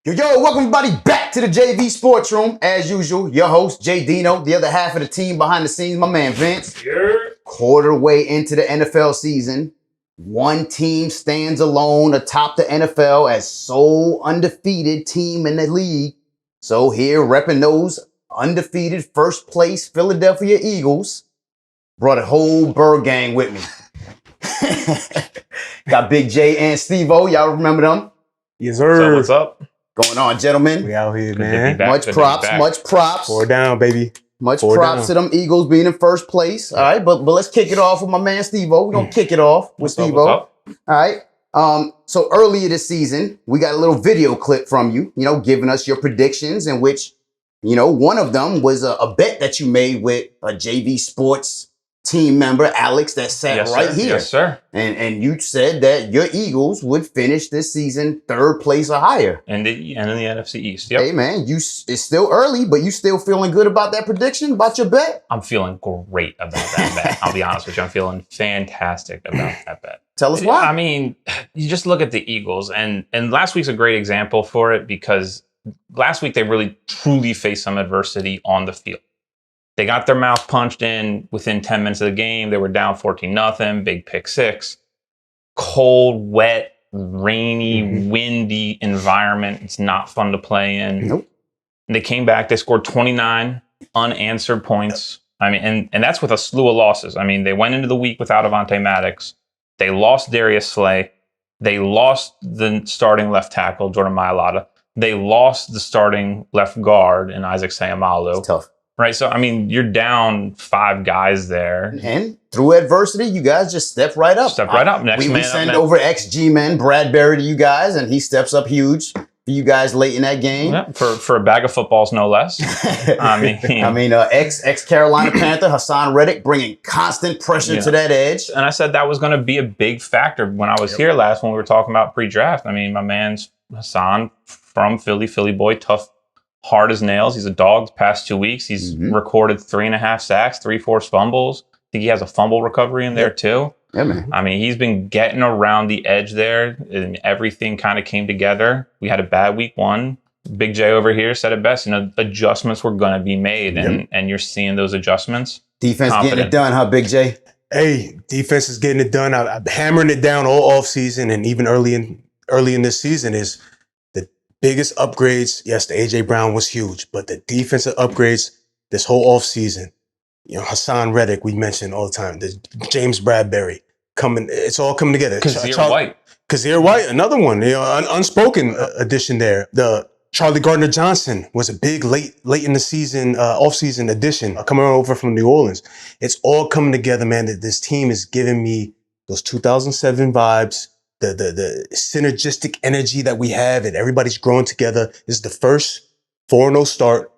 Yo, welcome everybody back to the JV Sports Room. As usual, your host, JDino, the other half of the team behind the scenes, my man Vince. Yeah. Quarter way into the NFL season. One team stands alone atop the NFL as sole undefeated team in the league. So here, repping those undefeated first place Philadelphia Eagles, brought a whole bird gang with me. Got Big J and Steve-O. Y'all remember them? Yes, sir. What's up? Going on, gentlemen. We out here, man. Much props. 4 down, baby. Much Four props down. to them Eagles being in first place. All right, but let's kick it off with my man Steve-O. We're going to kick it off with Steve-O. All right. So earlier this season, we got a little video clip from you, giving us your predictions, in which, one of them was a bet that you made with a JV Sports team member, Alex, that sat right here. Yes, sir. And you said that your Eagles would finish this season third place or higher. And in the NFC East. Yep. Hey, man, it's still early, but you still feeling good about that prediction, about your bet? I'm feeling great about that bet. I'll be honest with you. I'm feeling fantastic about that bet. Tell us why. I mean, you just look at the Eagles, and last week's a great example for it because last week they really truly faced some adversity on the field. They got their mouth punched in within 10 minutes of the game. They were down 14-0, big pick six. Cold, wet, rainy, windy environment. It's not fun to play in. Nope. And they came back. They scored 29 unanswered points. I mean, and that's with a slew of losses. I mean, they went into the week without Avonte Maddox. They lost Darius Slay. They lost the starting left tackle, Jordan Mailata. They lost the starting left guard in Isaac Seumalo. It's tough. Right, so I mean, you're down 5 guys there. And through adversity, you guys just step right up. Step right up. Next we man send up. over ex-G-men Bradbury to you guys, and he steps up huge for you guys late in that game. Yeah, for a bag of footballs, no less. I mean, ex-Carolina Panther Hassan Reddick bringing constant pressure to that edge. And I said that was going to be a big factor when I was here last when we were talking about pre-draft. I mean, my man's Hassan from Philly boy, tough. Hard as nails. He's a dog the past 2 weeks. He's recorded 3.5 sacks, 3 forced fumbles. I think he has a fumble recovery in there too. Yeah, man. I mean, he's been getting around the edge there, and everything kind of came together. We had a bad week 1. Big J over here said it best. Adjustments were going to be made, and you're seeing those adjustments. Defense getting it done, huh, Big J? Hey, defense is getting it done. I'm hammering it down all offseason and even early in this season is biggest upgrades. Yes, the AJ Brown was huge, but the defensive upgrades this whole offseason, Hassan Reddick, we mentioned all the time, the James Bradbury coming, it's all coming together. Kazir White, another one, unspoken addition there. The Charlie Gardner-Johnson was a big late in the season, offseason addition coming over from New Orleans. It's all coming together, man. That this team is giving me those 2007 vibes. The synergistic energy that we have and everybody's growing together. This is the first 4-0 start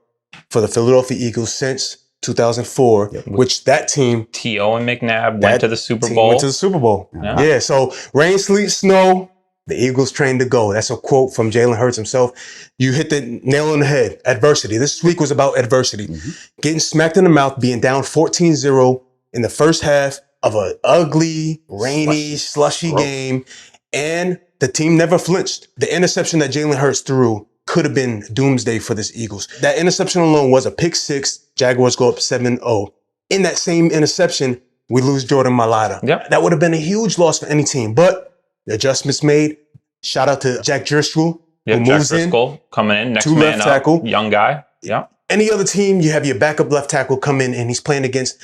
for the Philadelphia Eagles since 2004, which that team, T.O. and McNabb went to the Super Bowl. Went to the Super Bowl. Yeah, so rain, sleet, snow, the Eagles trained to go. That's a quote from Jalen Hurts himself. You hit the nail on the head. Adversity. This week was about adversity. Getting smacked in the mouth, being down 14-0 in the first half of an ugly, rainy, slushy game. And the team never flinched. The interception that Jalen Hurts threw could have been doomsday for this Eagles. That interception alone was a pick 6. Jaguars go up 7-0. In that same interception, we lose Jordan Mailata. Yep. That would have been a huge loss for any team. But the adjustments made. Shout out to Jack Driscoll, who moves in. Coming in, next two man left tackle. Up, young guy. Yeah. Any other team, you have your backup left tackle come in, and he's playing against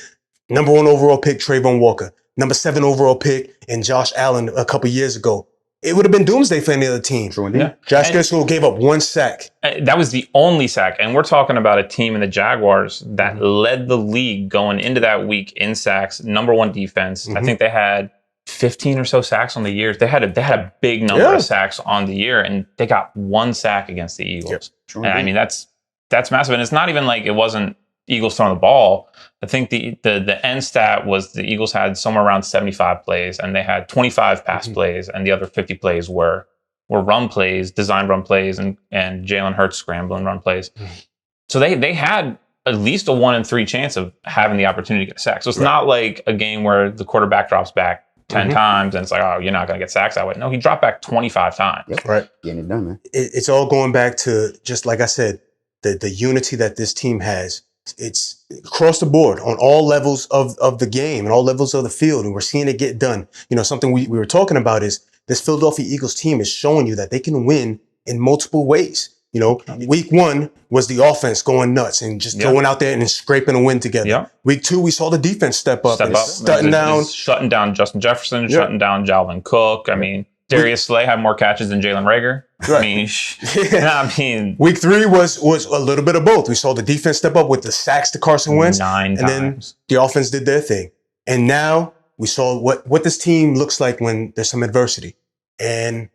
number 1 overall pick, Trayvon Walker. Number 7 overall pick in Josh Allen a couple years ago. It would have been doomsday for any other team. True indeed. Yeah. Josh Driscoll gave up 1 sack. That was the only sack. And we're talking about a team in the Jaguars that led the league going into that week in sacks, number 1 defense. I think they had 15 or so sacks on the year. They had a big number of sacks on the year, and they got 1 sack against the Eagles. And I mean, that's massive. And it's not even like it wasn't Eagles throwing the ball. I think the end stat was the Eagles had somewhere around 75 plays, and they had 25 pass plays, and the other 50 plays were run plays, design run plays, and Jalen Hurts scrambling run plays. So they had at least a 1 in 3 chance of having the opportunity to get a sack. So it's not like a game where the quarterback drops back 10 times, and it's like, oh, you're not going to get sacks that way. No, he dropped back 25 times. Yep. Right. Getting it done, man. It's all going back to, just like I said, the unity that this team has. It's across the board on all levels of the game and all levels of the field. And we're seeing it get done. You know, something we were talking about is this Philadelphia Eagles team is showing you that they can win in multiple ways. You know, week 1 was the offense going nuts and just throwing out there and scraping a win together. Yep. Week 2, we saw the defense step up. Shutting down Justin Jefferson, shutting down Dalvin Cook. I mean, Darius Slay had more catches than Jalen Reagor. Right. I mean, week 3 was a little bit of both. We saw the defense step up with the sacks to Carson Wentz, 9 and times. then the offense did their thing. And now we saw what this team looks like when there's some adversity, and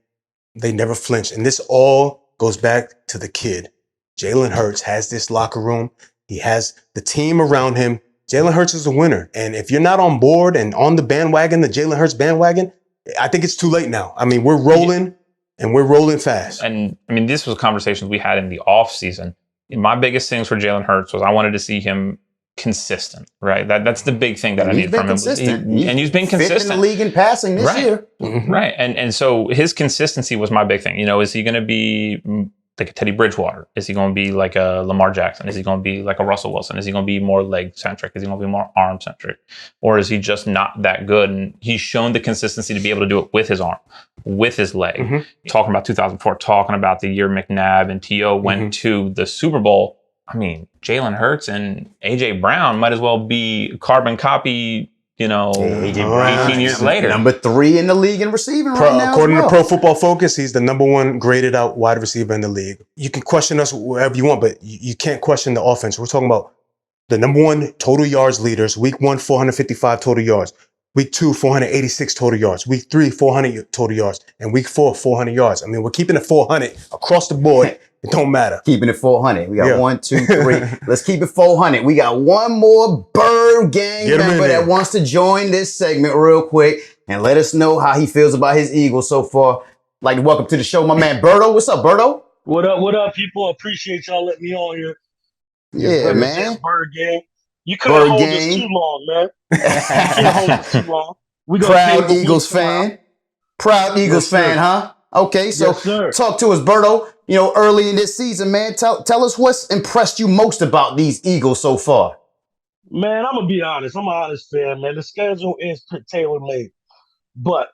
they never flinch. And this all goes back to the kid. Jalen Hurts has this locker room. He has the team around him. Jalen Hurts is a winner. And if you're not on board and on the bandwagon, the Jalen Hurts bandwagon, I think it's too late now. I mean, we're rolling and we're rolling fast. And I mean, this was conversations we had in the off season. My biggest things for Jalen Hurts was I wanted to see him consistent, right? That's the big thing that I needed from him. And he's been consistent. Fifth in the league in passing this year. Right. And so his consistency was my big thing. You know, is he going to be like a Teddy Bridgewater? Is he going to be like a Lamar Jackson? Is he going to be like a Russell Wilson? Is he going to be more leg centric? Is he going to be more arm centric? Or is he just not that good? And he's shown the consistency to be able to do it with his arm, with his leg. Talking about 2004, talking about the year McNabb and T.O. went to the Super Bowl. I mean, Jalen Hurts and A.J. Brown might as well be carbon copy, you know, 18 years later. Number 3 in the league in receiving right now. According to Pro Football Focus, he's the number 1 graded out wide receiver in the league. You can question us wherever you want, but you can't question the offense. We're talking about the number 1 total yards leaders. Week 1, 455 total yards. Week 2, 486 total yards. Week 3, 400 total yards. And week 4, 400 yards. I mean, we're keeping it 400 across the board. It don't matter. Keeping it 400. We got 1, 2, 3. Let's keep it 400. We got one more Bird Gang member that wants to join this segment real quick and let us know how he feels about his Eagles so far. I'd like to welcome to the show my man Berto. What's up, Berto? What up, people? Appreciate y'all letting me on here. Yeah, man. Bird Gang. You couldn't hold us too long, man. You couldn't hold us too long. Proud Eagles fan. Proud Eagles fan, huh? Okay, so talk to us, Berto. You know, early in this season, man, tell us what's impressed you most about these Eagles so far. Man, I'm going to be honest. I'm an honest fan, man. The schedule is tailor-made. But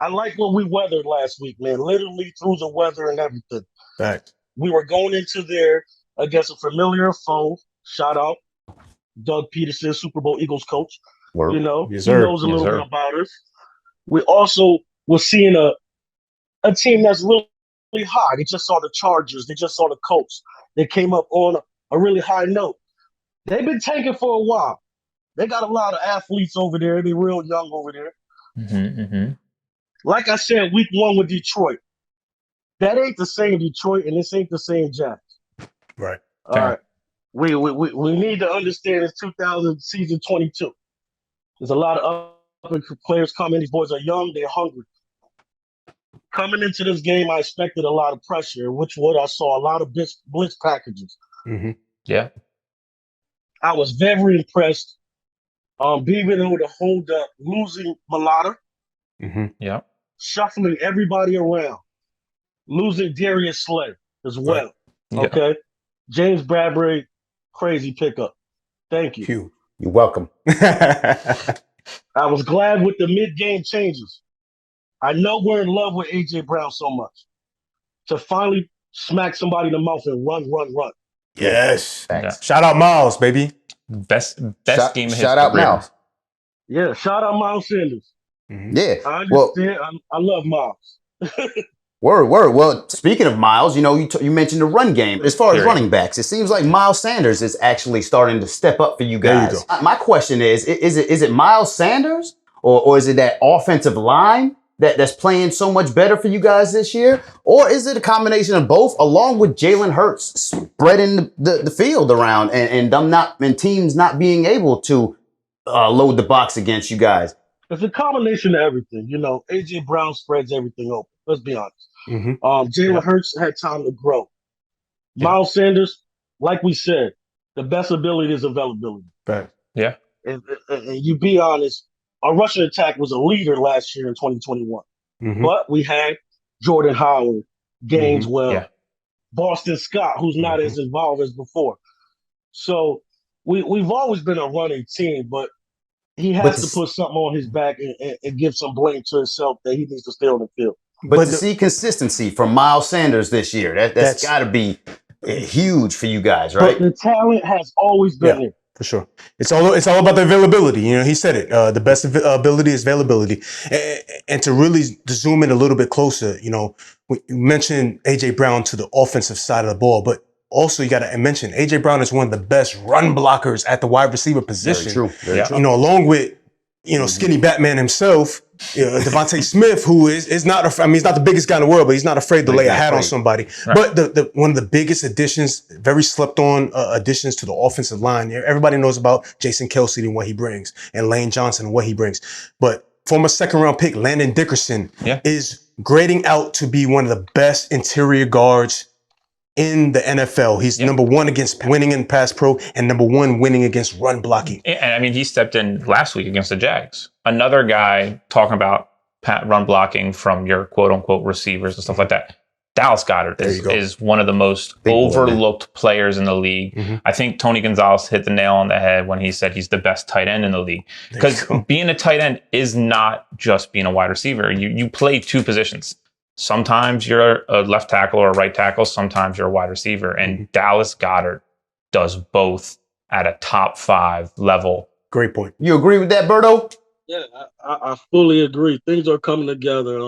I like what we weathered last week, man. Literally through the weather and everything. Fact. We were going into there against a familiar foe. Shout out Doug Peterson, Super Bowl Eagles coach. You know, he knows a little bit about us. We also were seeing a team that's really high. They just saw the Chargers. They just saw the Colts. They came up on a really high note. They've been tanking for a while. They got a lot of athletes over there. They're real young over there. Like I said, week 1 with Detroit. That ain't the same Detroit, and this ain't the same Jags. Right. All right. We need to understand it's 2000 season 22. There's a lot of other players coming. These boys are young. They're hungry. Coming into this game, I expected a lot of pressure, which I saw a lot of blitz packages. Yeah. I was very impressed. Being able to hold up, losing Malata. Yeah. Shuffling everybody around. Losing Darius Slay as well. Right. Okay. James Bradbury, crazy pickup. Thank you. You're welcome. I was glad with the mid-game changes. I know we're in love with A.J. Brown so much. To finally smack somebody in the mouth and run. Yes. Yeah. Shout out Miles, baby. Best game of his Shout out career. Miles. Yeah, shout out Miles Sanders. Yeah. I understand. I love Miles. Word. Well, speaking of Miles, you know, you mentioned the run game. As far as running backs, it seems like Miles Sanders is actually starting to step up for you guys. There you go. My question is it Miles Sanders or is it that offensive line that's playing so much better for you guys this year? Or is it a combination of both, along with Jalen Hurts spreading the field around and teams not being able to load the box against you guys? It's a combination of everything. You know, A.J. Brown spreads everything open. Let's be honest. Jalen Hurts had time to grow. Miles Sanders, like we said, the best ability is availability. Fact. Yeah. And you be honest, our rushing attack was a leader last year in 2021. But we had Jordan Howard, Gaineswell, Boston Scott, who's not as involved as before. So we've always been a running team, but he has to put something on his back and give some blame to himself that he needs to stay on the field. But to see consistency from Miles Sanders this year, that's got to be huge for you guys, right? But the talent has always been there. For sure. It's all about the availability. You know, he said it. The best ability is availability. And to really zoom in a little bit closer, you know, you mentioned A.J. Brown to the offensive side of the ball, but also you got to mention A.J. Brown is one of the best run blockers at the wide receiver position. Very true. Very true. You know, along with, you know, skinny Batman himself, Devontae Smith, who is not, he's not the biggest guy in the world, but he's not afraid to lay a hat on somebody. Right. But one of the biggest additions, very slept on additions to the offensive line, everybody knows about Jason Kelsey and what he brings, and Lane Johnson and what he brings. But former second-round pick Landon Dickerson is grading out to be one of the best interior guards in the NFL. He's number one against winning in pass pro and number one winning against run blocking. And I mean, he stepped in last week against the Jags. Another guy talking about run blocking from your quote unquote receivers and stuff like that. Dallas Goedert is one of the most overlooked players in the league. I think Tony Gonzalez hit the nail on the head when he said he's the best tight end in the league. Because being a tight end is not just being a wide receiver. You play two positions. Sometimes you're a left tackle or a right tackle. Sometimes you're a wide receiver. And Dallas Goedert does both at a top 5 level. Great point. You agree with that, Berto? Yeah, I fully agree. Things are coming together.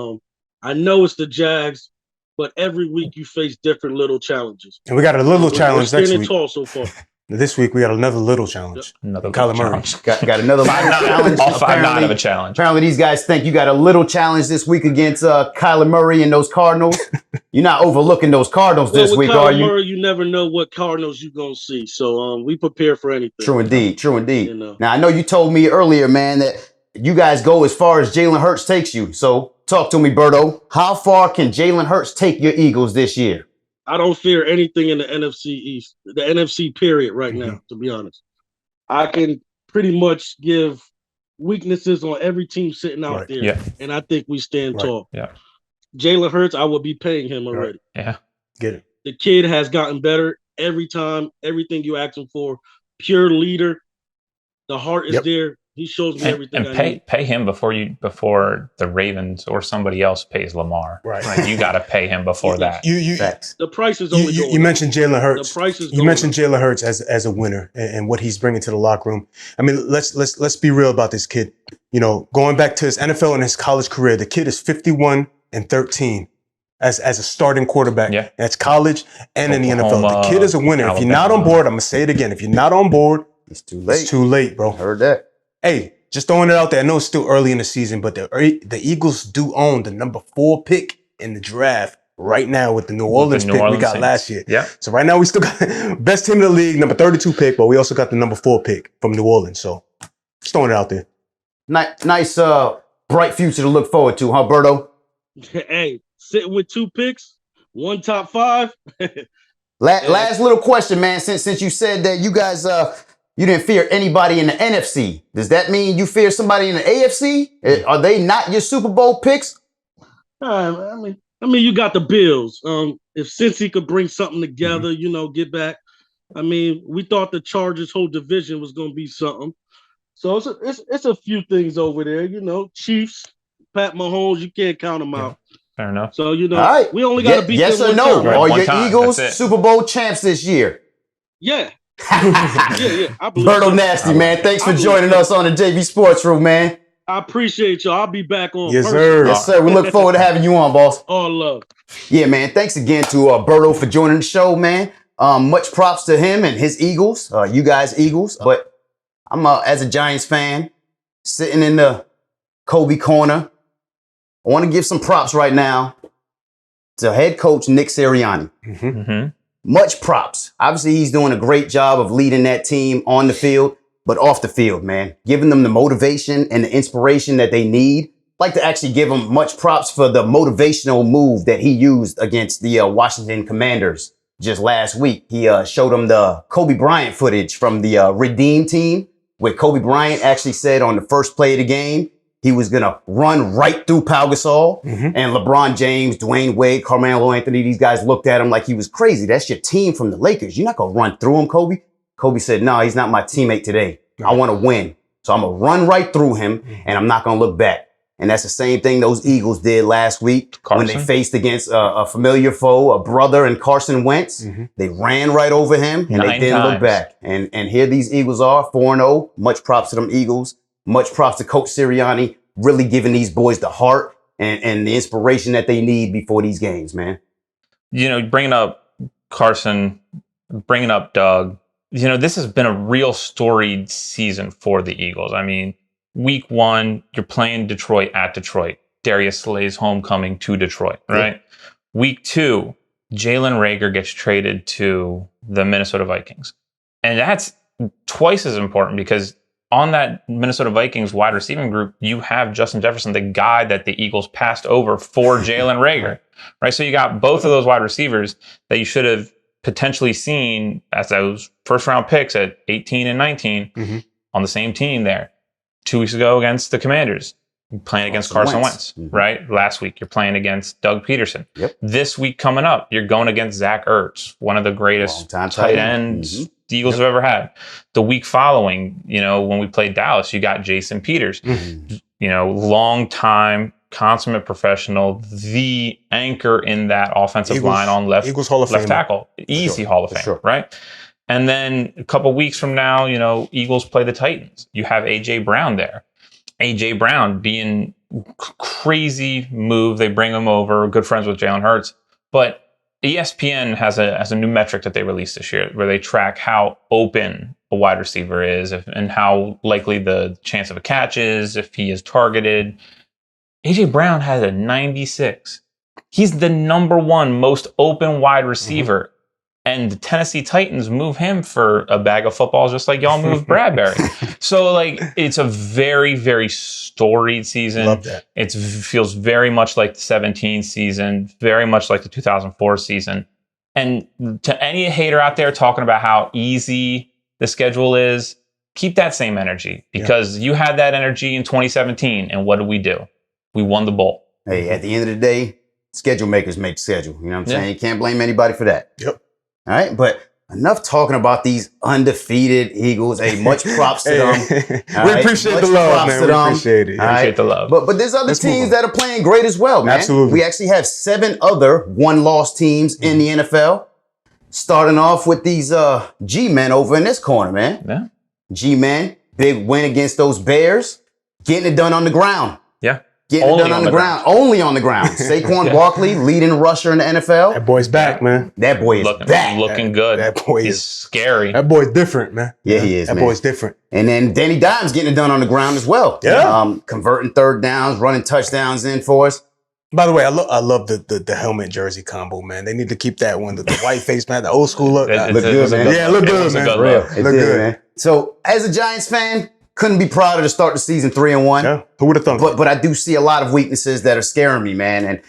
I know it's the Jags, but every week you face different little challenges. And we got a little challenge next week. Tall so far. This week we got another little challenge. Another Kyler Murray. Got another little challenge. All 5-9 of a challenge. Apparently these guys think you got a little challenge this week against Kyler Murray and those Cardinals. You're not overlooking those Cardinals this week, Kyler are you? Murray, you never know what Cardinals you're going to see. So we prepare for anything. True indeed. True indeed. You know. Now, I know you told me earlier, man, that you guys go as far as Jalen Hurts takes you. So talk to me, Berto. How far can Jalen Hurts take your Eagles this year? I don't fear anything in the NFC East, the NFC period right now, to be honest. I can pretty much give weaknesses on every team sitting out there, and I think we stand tall. Yeah. Jalen Hurts, I will be paying him already. Yeah. Get it. The kid has gotten better every time, everything you ask him for. Pure leader. The heart is there. He shows me everything. And pay him before the Ravens or somebody else pays Lamar. Right. Like, you got to pay him before that. The price is only going You mentioned Jalen Hurts. The price is you mentioned Jalen Hurts as a winner and what he's bringing to the locker room. I mean, let's be real about this kid. You know, going back to his NFL and his college career, the kid is 51-13 as a starting quarterback. Yeah. That's college and in the NFL. The kid is a winner. If you're not on board, I'm gonna say it again. If you're not on board, it's too late. It's too late, bro. Heard that. Hey, just throwing it out there. I know it's still early in the season, but the Eagles do own the number 4 pick in the draft right now with the New Orleans pick we got last year. Yeah. So right now we still got best team in the league, number 32 pick, but we also got the number 4 pick from New Orleans. So just throwing it out there. Nice, bright future to look forward to, huh, Berto? Hey, sitting with 2 picks, 1 top 5. Last little question, man. Since you said that you guys you didn't fear anybody in the NFC, does that mean you fear somebody in the AFC? Are they not your Super Bowl picks? I mean, you got the Bills. If Cincy could bring something together, get back. I mean, we thought the Chargers' whole division was going to be something. So it's a few things over there. Chiefs, Pat Mahomes, you can't count them out. Fair enough. So, all right. We only got to beat them yes or no? time, right? Are your Eagles Super Bowl champs this year? Yeah. Yeah. Berto Nasty, man. Thanks for joining us on the JV Sports Room, man. I appreciate y'all. I'll be back on. Yes, sir. Yes, sir. We look forward to having you on, boss. All love. Yeah, man. Thanks again to Berto for joining the show, man. Much props to him and his Eagles. You guys, Eagles. But I'm as a Giants fan, sitting in the Kobe corner. I want to give some props right now to head coach Nick Sirianni. Much props. Obviously, he's doing a great job of leading that team on the field, but off the field, man. Giving them the motivation and the inspiration that they need. I'd like to actually give him much props for the motivational move that he used against the Washington Commanders just last week. He showed them the Kobe Bryant footage from the Redeem team where Kobe Bryant actually said on the first play of the game, he was going to run right through Pau Gasol. And LeBron James, Dwayne Wade, Carmelo Anthony, these guys looked at him like he was crazy. That's your team from the Lakers. You're not going to run through him, Kobe. Kobe said, no, he's not my teammate today. I want to win. So I'm going to run right through him, and I'm not going to look back. And that's the same thing those Eagles did last week when they faced against a familiar foe, a brother in Carson Wentz. They ran right over him, and they didn't look back. And here these Eagles are, 4-0. Much props to them Eagles. Much props to Coach Sirianni, really giving these boys the heart and the inspiration that they need before these games, man. You know, bringing up Carson, bringing up Doug, you know, this has been a real storied season for the Eagles. I mean, week 1, you're playing Detroit at Detroit. Darius Slay's homecoming to Detroit, right? Week 2, Jalen Reagor gets traded to the Minnesota Vikings. And that's twice as important because on that Minnesota Vikings wide receiving group, you have Justin Jefferson, the guy that the Eagles passed over for Jalen Reagor, right? So you got both of those wide receivers that you should have potentially seen as those first-round picks at 18 and 19 on the same team there. 2 weeks ago against the Commanders, playing against Carson Wentz, right? Last week, you're playing against Doug Peterson. This week coming up, you're going against Zach Ertz, one of the greatest tight ends the Eagles have ever had. The week following, you know, when we played Dallas, you got Jason Peters, you know, long time, consummate professional, the anchor in that offensive line on left tackle. Easy Hall of Fame, right? And then a couple weeks from now, you know, Eagles play the Titans. You have A.J. Brown there. A.J. Brown being crazy move. They bring him over, good friends with Jalen Hurts. But ESPN has a new metric that they released this year where they track how open a wide receiver is and how likely the chance of a catch is, if he is targeted. A.J. Brown has a 96. He's the #1 most open wide receiver. And the Tennessee Titans move him for a bag of footballs just like y'all moved Bradbury. So, like, it's a very, very storied season. Love that. It feels very much like the 17 season, very much like the 2004 season. And to any hater out there talking about how easy the schedule is, keep that same energy because you had that energy in 2017. And what did we do? We won the bowl. Hey, at the end of the day, schedule makers make the schedule. You know what I'm saying? You can't blame anybody for that. All right, but enough talking about these undefeated Eagles. Hey, much props to them. We appreciate the love, man. We appreciate it. Appreciate the love. But there's other teams that are playing great as well, man. Absolutely. We actually have 7 other one-loss teams in the NFL. Starting off with these G-men over in this corner, man. Yeah. G-men, big win against those Bears. Getting it done on the ground. Yeah. Getting it done on the ground. Only on the ground. Saquon Barkley, leading rusher in the NFL. That boy's back, man. That boy is back. Looking good. That boy He's is scary. That boy's different, man. Yeah, he is, That man. boy's different. And then Danny Dimes getting it done on the ground as well. Yeah. Converting third downs, running touchdowns in for us. By the way, I love the helmet jersey combo, man. They need to keep that one. The white face, man. The old school look. Look good, man. Yeah, look good, man. Look good, man. So as a Giants fan, couldn't be prouder to start the season 3-1. Yeah. Who would have thought? But I do see a lot of weaknesses that are scaring me, man. And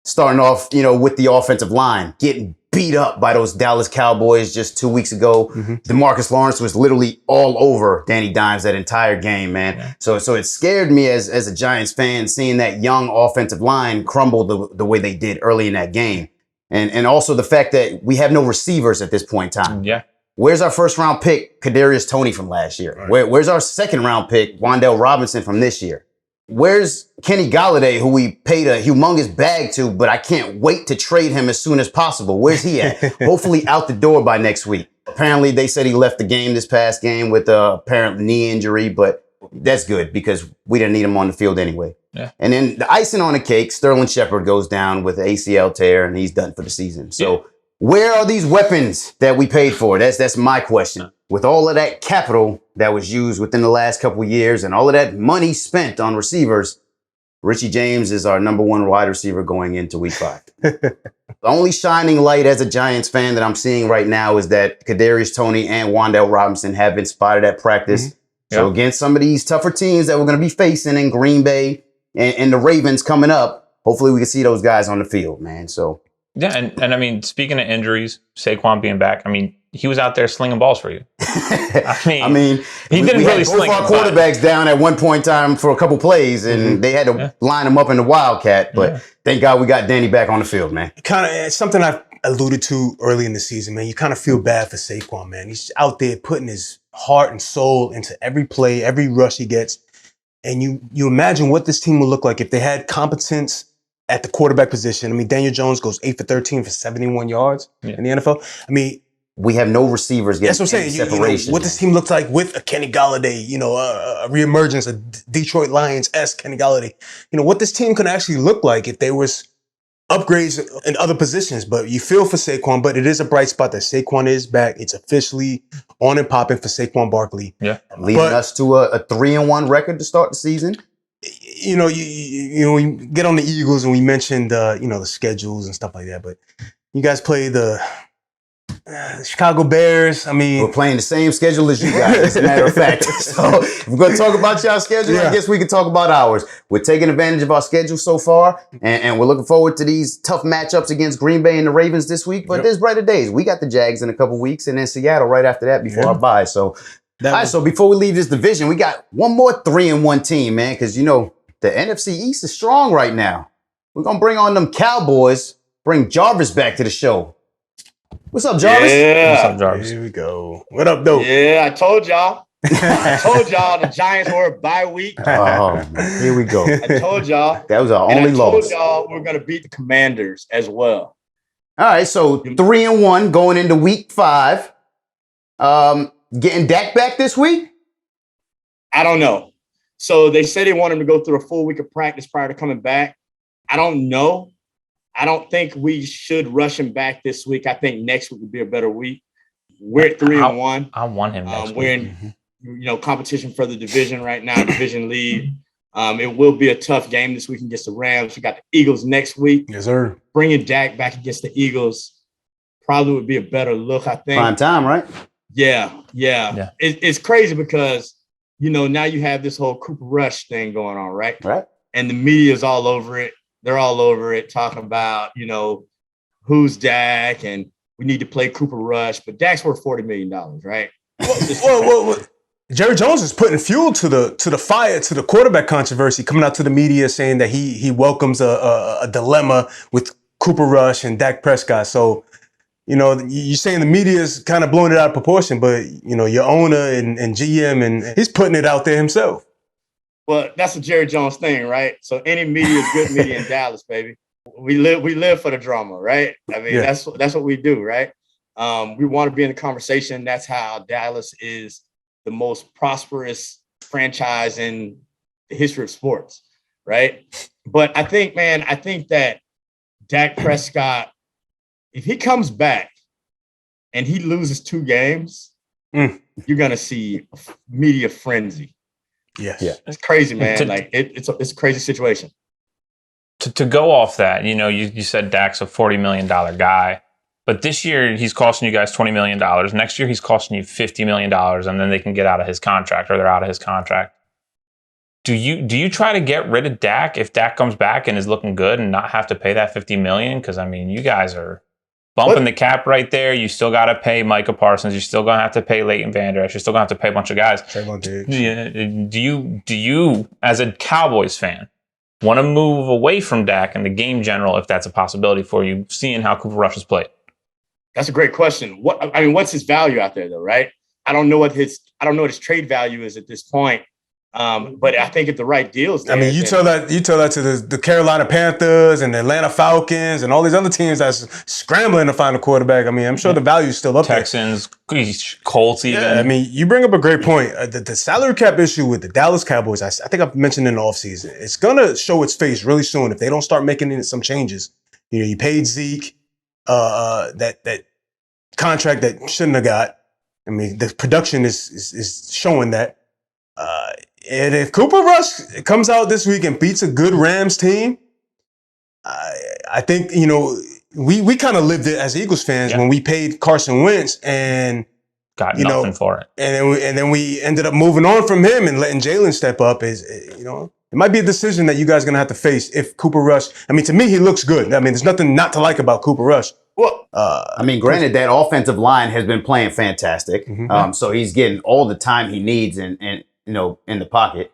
starting off, you know, with the offensive line, getting beat up by those Dallas Cowboys just 2 weeks ago. DeMarcus Lawrence was literally all over Danny Dimes that entire game, man. Yeah. So it scared me as a Giants fan seeing that young offensive line crumble the way they did early in that game. And also the fact that we have no receivers at this point in time. Yeah. Where's our first round pick, Kadarius Toney from last year? Right. Where's our second round pick, Wan'Dale Robinson from this year? Where's Kenny Golladay, who we paid a humongous bag to, but I can't wait to trade him as soon as possible? Where's he at? Hopefully out the door by next week. Apparently, they said he left the game this past game with a apparent knee injury, but that's good because we didn't need him on the field anyway. Yeah. And then the icing on the cake, Sterling Shepard goes down with an ACL tear, and he's done for the season. So where are these weapons that we paid for? That's my question. With all of that capital that was used within the last couple of years and all of that money spent on receivers, Richie James is our #1 wide receiver going into week 5. The only shining light as a Giants fan that I'm seeing right now is that Kadarius Toney and Wan'Dale Robinson have been spotted at practice. So against some of these tougher teams that we're going to be facing in Green Bay and the Ravens coming up, hopefully we can see those guys on the field, man. So yeah, and I mean, speaking of injuries, Saquon being back, I mean, he was out there slinging balls for you. I mean, he didn't we really had both sling our them, quarterbacks down at one point in time for a couple plays, and they had to line him up in the Wildcat. But thank God we got Danny back on the field, man. Kind of something I alluded to early in the season, man. You kind of feel bad for Saquon, man. He's out there putting his heart and soul into every play, every rush he gets. And you imagine what this team would look like if they had competence at the quarterback position. I mean, Daniel Jones goes 8 for 13 for 71 yards in the NFL. I mean, we have no receivers getting that's what I'm saying. separation. What this team looks like with a Kenny Galladay, a reemergence, a Detroit Lions-esque Kenny Galladay. What this team could actually look like if there was upgrades in other positions. But you feel for Saquon, but it is a bright spot that Saquon is back. It's officially on and popping for Saquon Barkley. Yeah, leading us to a 3-1 record to start the season. We get on the Eagles and we mentioned the schedules and stuff like that. But you guys play the Chicago Bears. I mean, we're playing the same schedule as you guys, as a matter of fact. So if we're going to talk about y'all schedule, I guess we can talk about ours. We're taking advantage of our schedule so far, and we're looking forward to these tough matchups against Green Bay and the Ravens this week. But there's brighter days. We got the Jags in a couple weeks, and then Seattle right after that before our bye. So, so before we leave this division, we got one more 3-1 team, man, because the NFC East is strong right now. We're going to bring on them Cowboys, bring Jarvis back to the show. What's up, Jarvis? Yeah. What's up, Jarvis? Here we go. What up, though? Yeah, I told y'all. The Giants were a bye week. Oh, here we go. I told y'all. That was our only loss. I told y'all we're going to beat the Commanders as well. All right, so 3-1 going into week 5. Getting Dak back this week? I don't know. So they say they want him to go through a full week of practice prior to coming back. I don't know. I don't think we should rush him back this week. I think next week would be a better week. We're at 3-1. I want him next week. We're in competition for the division right now, division lead. It will be a tough game this week against the Rams. We got the Eagles next week. Yes, sir. Bringing Dak back against the Eagles probably would be a better look, I think. Prime time, right? Yeah. It's crazy because, now you have this whole Cooper Rush thing going on, right? Right. And the media is all over it. They're all over it, talking about, who's Dak and we need to play Cooper Rush. But Dak's worth $40 million, right? Well, Jerry Jones is putting fuel to the fire, to the quarterback controversy, coming out to the media saying that he welcomes a dilemma with Cooper Rush and Dak Prescott. So, you're saying the media is kind of blowing it out of proportion, but, your owner and GM, and he's putting it out there himself. Well, that's a Jerry Jones thing, right? So any media is good media in Dallas, baby. We live for the drama, right? I mean, that's what we do, right? We want to be in the conversation. That's how Dallas is the most prosperous franchise in the history of sports, right? But I think that Dak Prescott, if he comes back and he loses 2 games, you're gonna see a media frenzy. Yes. Yeah. It's crazy, man. It's a crazy situation. To go off that, you said Dak's a $40 million guy, but this year he's costing you guys $20 million. Next year he's costing you $50 million, and then they can get out of his contract, or they're out of his contract. Do you try to get rid of Dak if Dak comes back and is looking good and not have to pay that $50 million? Because you guys are bumping the cap right there. You still got to pay Micah Parsons. You're still going to have to pay Leighton Vander Esch. You're still going to have to pay a bunch of guys. Do you, as a Cowboys fan, want to move away from Dak and the game general if that's a possibility for you, seeing how Cooper Rush has played? That's a great question. What's his value out there, though, right? I don't know what his trade value is at this point. But I think if the right deal is there, you tell that to the Carolina Panthers and the Atlanta Falcons and all these other teams that's scrambling to find a quarterback. I'm sure the value is still up Texans, Colts even. Yeah, you bring up a great point. The salary cap issue with the Dallas Cowboys, I think I've mentioned in the offseason, it's going to show its face really soon if they don't start making some changes. You paid Zeke that contract that shouldn't have got. The production is showing that. And if Cooper Rush comes out this week and beats a good Rams team, I think, we kind of lived it as Eagles fans when we paid Carson Wentz and got nothing for it. And then we ended up moving on from him and letting JALEN step up. It might be a decision that you guys are going to have to face if Cooper Rush. To me, he looks good. There's nothing not to like about Cooper Rush. Well, I mean, granted, that offensive line has been playing fantastic. So he's getting all the time he needs in the pocket.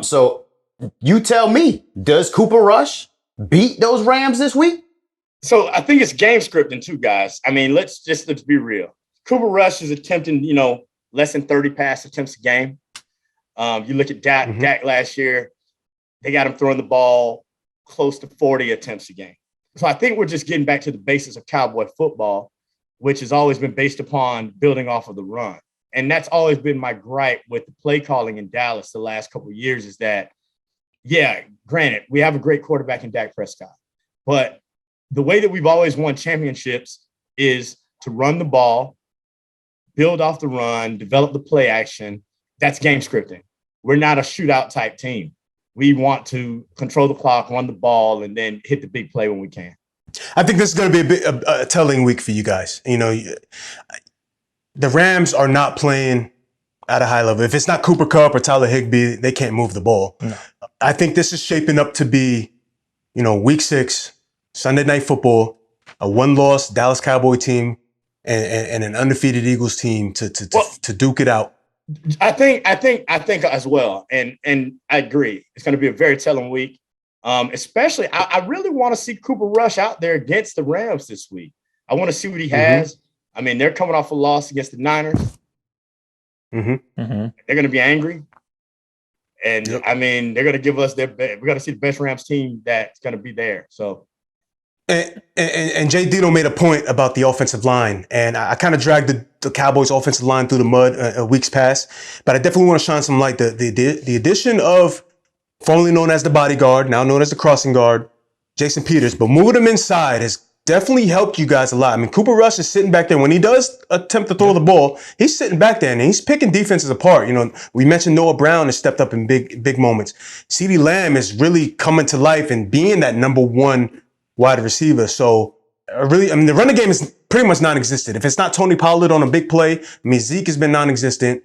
So you tell me, does Cooper Rush beat those Rams this week? So I think it's game scripting too, guys. I mean, let's be real. Cooper Rush is attempting, less than 30 pass attempts a game. You look at Dak last year, they got him throwing the ball close to 40 attempts a game. So I think we're just getting back to the basis of Cowboy football, which has always been based upon building off of the run. And that's always been my gripe with the play calling in Dallas the last couple of years is that, yeah, granted, we have a great quarterback in Dak Prescott, but the way that we've always won championships is to run the ball, build off the run, develop the play action. That's game scripting. We're not a shootout type team. We want to control the clock, run the ball, and then hit the big play when we can. I think this is going to be a telling week for you guys. The Rams are not playing at a high level. If it's not Cooper Kupp or Tyler Higbee, they can't move the ball. No. I think this is shaping up to be, week 6, Sunday Night Football, a one-loss Dallas Cowboy team and an undefeated Eagles team to duke it out. I think as well, and I agree. It's going to be a very telling week. Especially, I really want to see Cooper Rush out there against the Rams this week. I want to see what he has. I mean, they're coming off a loss against the Niners. They're going to be angry, and I mean, they're going to give us their best. We're going to see the best Rams team that's going to be there. So. And JDino made a point about the offensive line, and I kind of dragged the Cowboys' offensive line through the mud weeks past, but I definitely want to shine some light. The addition of formerly known as the bodyguard, now known as the crossing guard, Jason Peters, but moving him inside has definitely helped you guys a lot. I mean, Cooper Rush is sitting back there. When he does attempt to throw the ball, he's sitting back there and he's picking defenses apart. We mentioned Noah Brown has stepped up in big moments. CeeDee Lamb is really coming to life and being that number 1 wide receiver. So the running game is pretty much non-existent. If it's not Tony Pollard on a big play, Zeke has been non-existent.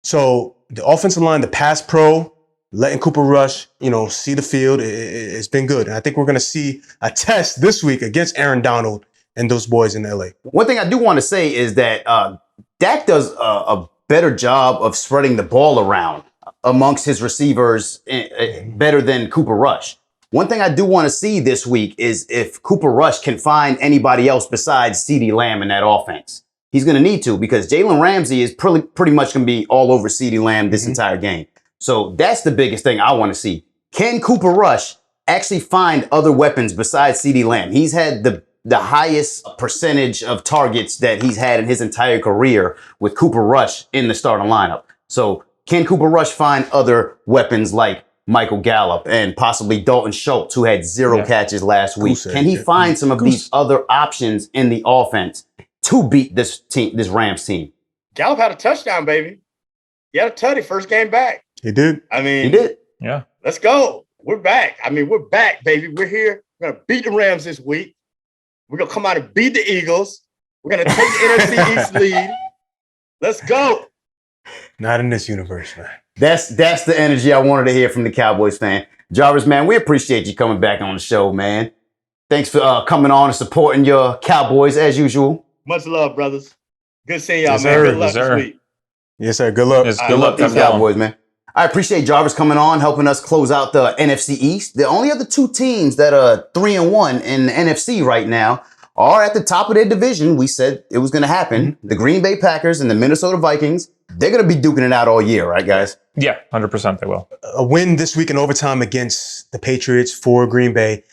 So the offensive line, the pass pro, letting Cooper Rush, see the field, it's been good. And I think we're going to see a test this week against Aaron Donald and those boys in LA. One thing I do want to say is that Dak does a better job of spreading the ball around amongst his receivers better than Cooper Rush. One thing I do want to see this week is if Cooper Rush can find anybody else besides CeeDee Lamb in that offense. He's going to need to, because Jalen Ramsey is pretty much going to be all over CeeDee Lamb this entire game. So that's the biggest thing I want to see. Can Cooper Rush actually find other weapons besides CeeDee Lamb? He's had the highest percentage of targets that he's had in his entire career with Cooper Rush in the starting lineup. So can Cooper Rush find other weapons like Michael Gallup and possibly Dalton Schultz, who had 0 catches last week? Can he find some of these other options in the offense to beat this Rams team? Gallup had a touchdown, baby. He had a tutty first game back. He did. He did. Yeah. Let's go. We're back. We're back, baby. We're here. We're going to beat the Rams this week. We're going to come out and beat the Eagles. We're going to take the NFC East lead. Let's go. Not in this universe, man. That's the energy I wanted to hear from the Cowboys fan. Jarvis, man, we appreciate you coming back on the show, man. Thanks for coming on and supporting your Cowboys as usual. Much love, brothers. Good seeing y'all, man. Good luck this week. Yes, sir. Good luck. Good luck to the Cowboys, man. I appreciate Jarvis coming on, helping us close out the NFC East. The only other 2 teams that are 3-1 in the NFC right now are at the top of their division. We said it was going to happen. The Green Bay Packers and the Minnesota Vikings. They're going to be duking it out all year, right, guys? Yeah, 100% they will. A win this week in overtime against the Patriots for Green Bay.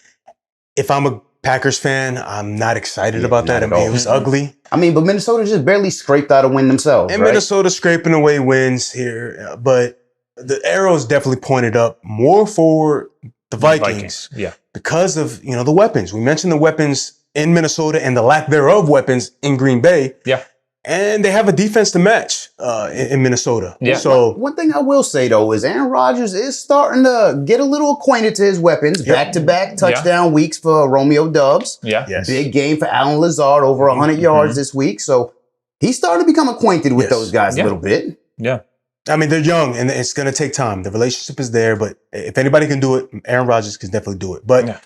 If I'm a Packers fan, I'm not excited about that. It was ugly. But Minnesota just barely scraped out a win themselves, and right? Minnesota scraping away wins here. But the arrows definitely pointed up more for the Vikings. Yeah. Because of, the weapons. We mentioned the weapons in Minnesota and the lack thereof weapons in Green Bay. Yeah. And they have a defense to match in Minnesota. Yeah. So one thing I will say, though, is Aaron Rodgers is starting to get a little acquainted to his weapons. Back-to-back touchdown weeks for Romeo Doubs. Yeah. Yes. Big game for Allen Lazard, over 100 yards this week. So he's starting to become acquainted with those guys a little bit. Yeah. They're young, and it's going to take time. The relationship is there, but if anybody can do it, Aaron Rodgers can definitely do it. But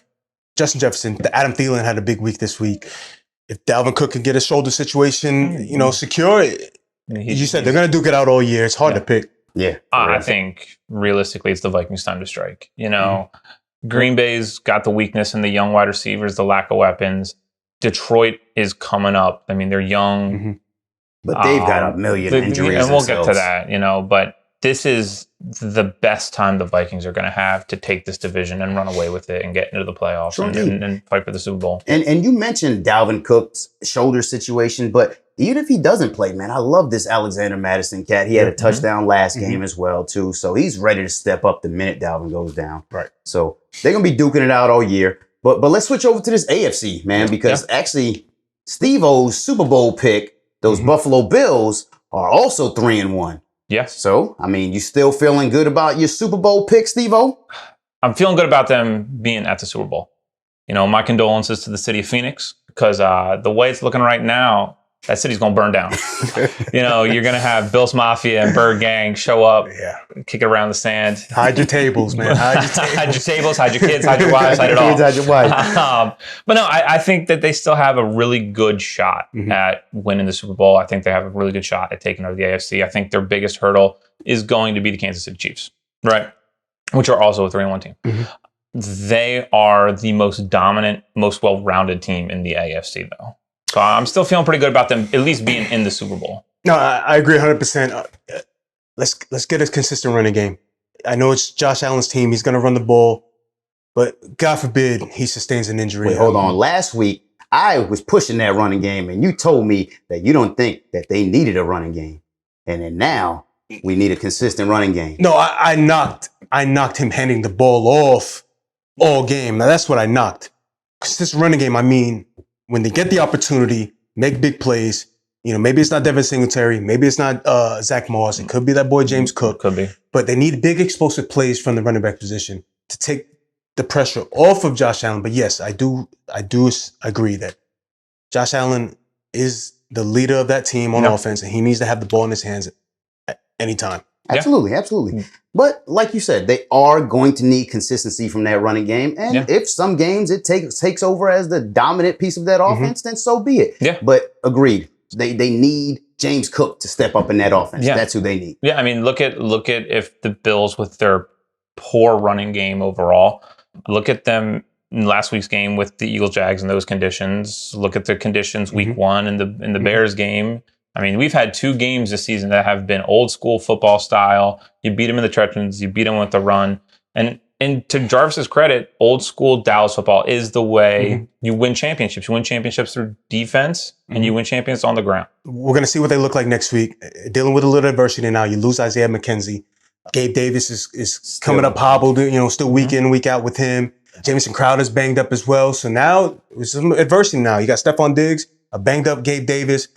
Justin Jefferson, Adam Thielen had a big week this week. if Dalvin Cook can get his shoulder situation, you know, secure, you said they're going to duke it out all year. It's hard to pick. Yeah. I think realistically, it's the Vikings' time to strike. You know, Green Bay's got the weakness in the young wide receivers, the lack of weapons. Detroit is coming up. I mean, they're young. But they've got a million injuries. And we'll get to that, you know, but this is the best time the Vikings are going to have to take this division and run away with it and get into the playoffs and fight for the Super Bowl. And you mentioned Dalvin Cook's shoulder situation, but even if he doesn't play, man, I love this Alexander Madison cat. He had a touchdown last game as well, too. So he's ready to step up the minute Dalvin goes down. Right. So they're going to be duking it out all year. But let's switch over to this AFC, man, because actually Steve-O's Super Bowl pick, those Buffalo Bills, are also 3-1. Yes. So, I mean, you still feeling good about your Super Bowl pick, Steve-O? I'm feeling good about them being at the Super Bowl. You know, my condolences to the city of Phoenix, because the way it's looking right now, that city's going to burn down. You know, you're going to have Bills Mafia and Bird Gang show up, kick it around the sand. Hide your tables, man. Hide your tables. Hide your tables, hide your kids, hide your wives, hide it all. Hide your wife. But no, I think that they still have a really good shot at winning the Super Bowl. I think they have a really good shot at taking over the AFC. I think their biggest hurdle is going to be the Kansas City Chiefs, right? Which are also a 3-1 team. They are the most dominant, most well-rounded team in the AFC, though. So I'm still feeling pretty good about them at least being in the Super Bowl. No, I agree 100%. Let's get a consistent running game. I know it's Josh Allen's team. He's going to run the ball, but God forbid he sustains an injury. Wait, hold on. Last week, I was pushing that running game, and you told me that you don't think that they needed a running game. And then now we need a consistent running game. No, I knocked him handing the ball off all game. Now, that's what I knocked. Because this running game, I mean, when they get the opportunity, make big plays. You know, maybe it's not Devin Singletary. Maybe it's not Zach Moss. It could be that boy James Cook. Could be. But they need big explosive plays from the running back position to take the pressure off of Josh Allen. But yes, I do agree that Josh Allen is the leader of that team on offense, and he needs to have the ball in his hands at any time. Absolutely. But like you said, they are going to need consistency from that running game. And if some games it takes over as the dominant piece of that offense, then so be it. Yeah. But agreed. They need James Cook to step up in that offense. Yeah. That's who they need. Yeah, I mean, look at if the Bills with their poor running game overall, look at them in last week's game with the Eagles Jags in those conditions. Look at the conditions week one in the Bears game. I mean, we've had 2 games this season that have been old school football style. You beat them in the trenches, you beat them with the run. And to Jarvis's credit, old school Dallas football is the way you win championships. You win championships through defense, and you win champions on the ground. We're going to see what they look like next week. Dealing with a little adversity now. You lose Isaiah McKenzie. Gabe Davis is still coming up hobbled, you know, still week in, week out with him. Jamison Crowder's banged up as well. So now, there's some adversity now. You got Stephon Diggs, a banged up Gabe Davis.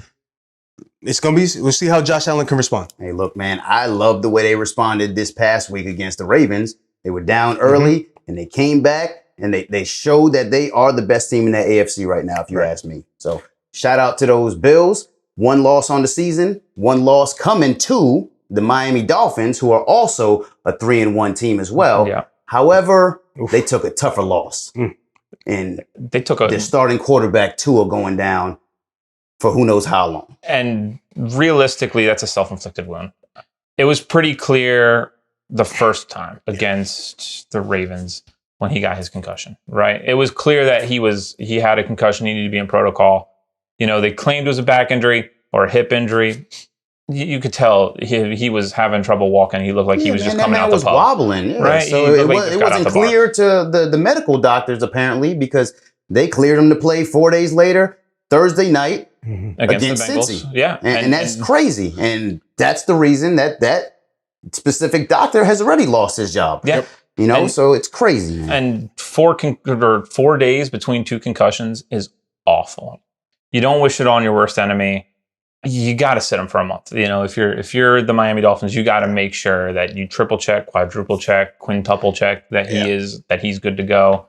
It's going to be, we'll see how Josh Allen can respond. Hey, look, man, I love the way they responded this past week against the Ravens. They were down early, and they came back, and they showed that they are the best team in that AFC right now, if you ask me. So shout out to those Bills. 1 loss on the season, 1 loss coming to the Miami Dolphins, who are also a 3-1 team as well. Yeah. However, they took a tougher loss. And they took their starting quarterback, Tua, going down for who knows how long. And realistically, that's a self-inflicted wound. It was pretty clear the first time against the Ravens when he got his concussion, right? It was clear that he had a concussion, he needed to be in protocol. You know, they claimed it was a back injury or a hip injury. You could tell he was having trouble walking. He looked like he was just coming out the pub. Wobbling, right? So it wasn't clear to the medical doctors, apparently, because they cleared him to play 4 days later, Thursday night, against the Bengals. Cincy. Yeah. And that's crazy. And that's the reason that specific doctor has already lost his job. Yeah. You know, so it's crazy, man. And 4 days between 2 concussions is awful. You don't wish it on your worst enemy. You got to sit him for a month. You know, if you're the Miami Dolphins, you got to make sure that you triple check, quadruple check, quintuple check that he's good to go.